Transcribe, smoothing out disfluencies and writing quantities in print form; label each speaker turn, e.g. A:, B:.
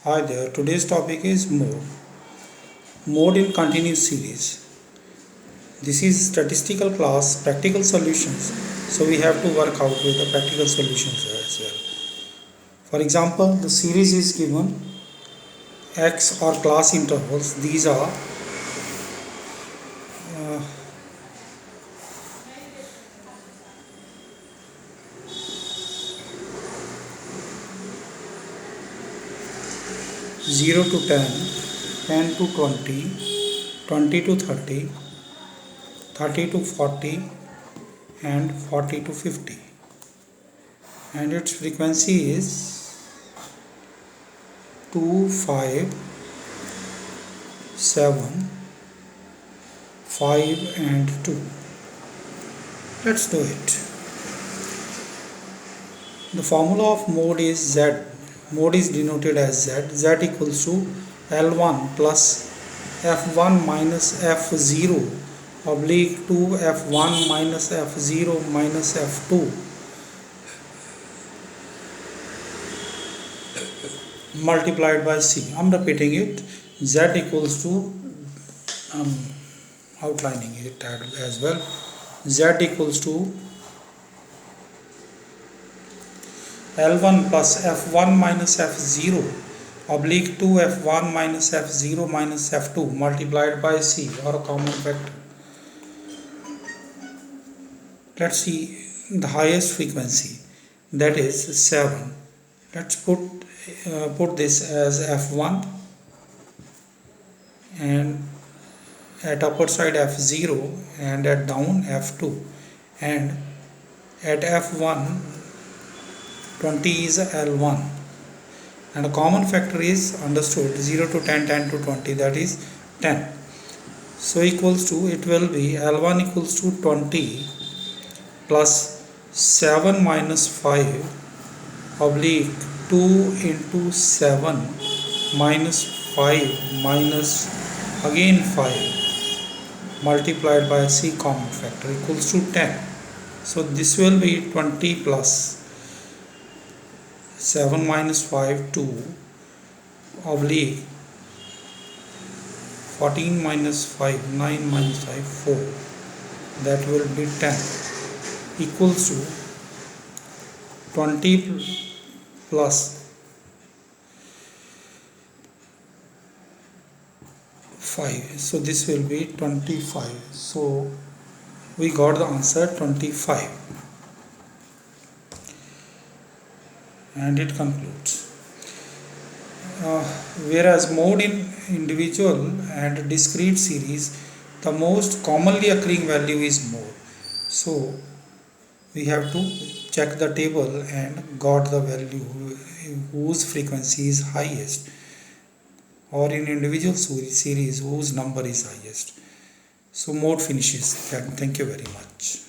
A: Hi there, today's topic is mode. Mode in continuous series. This is statistical class, practical solutions. So we have to work out with the practical solutions as well. For example, the series is given x or class intervals. These are 0 to 10, 10 to 20, 20 to 30, 30 to 40 and 40 to 50, and its frequency is 2, 5, 7, 5 and 2. Let's do it. The formula of mode is Z. Mode is denoted as Z. Z equals to L1 plus F1 minus F0 oblique 2 F1 minus F0 minus F2 multiplied by C. I'm repeating it. Z equals to outlining it as well. Z equals to L1 plus F1 minus F0 oblique 2 F1 minus F0 minus F2 multiplied by C, or a common factor. Let's see the highest frequency, that is 7. Let's put this as F1 and at upper side F0 and at down F2, and at F1 20 is L1, and a common factor is understood, 0 to 10, 10 to 20, that is 10. So equals to, it will be L1 equals to 20 plus 7 minus 5 oblique 2 into 7 minus 5 minus again 5 multiplied by C common factor equals to 10. So this will be 20 plus 7 minus 5 2 oblique 14 minus 5 9 minus 5 4, that will be 10 equals to 20 plus 5. So this will be 25. So we got the answer 25, and it concludes. Whereas mode in individual and discrete series, the most commonly occurring value is mode. So we have to check the table and got the value whose frequency is highest, or in individual series whose number is highest. So mode finishes. Thank you very much.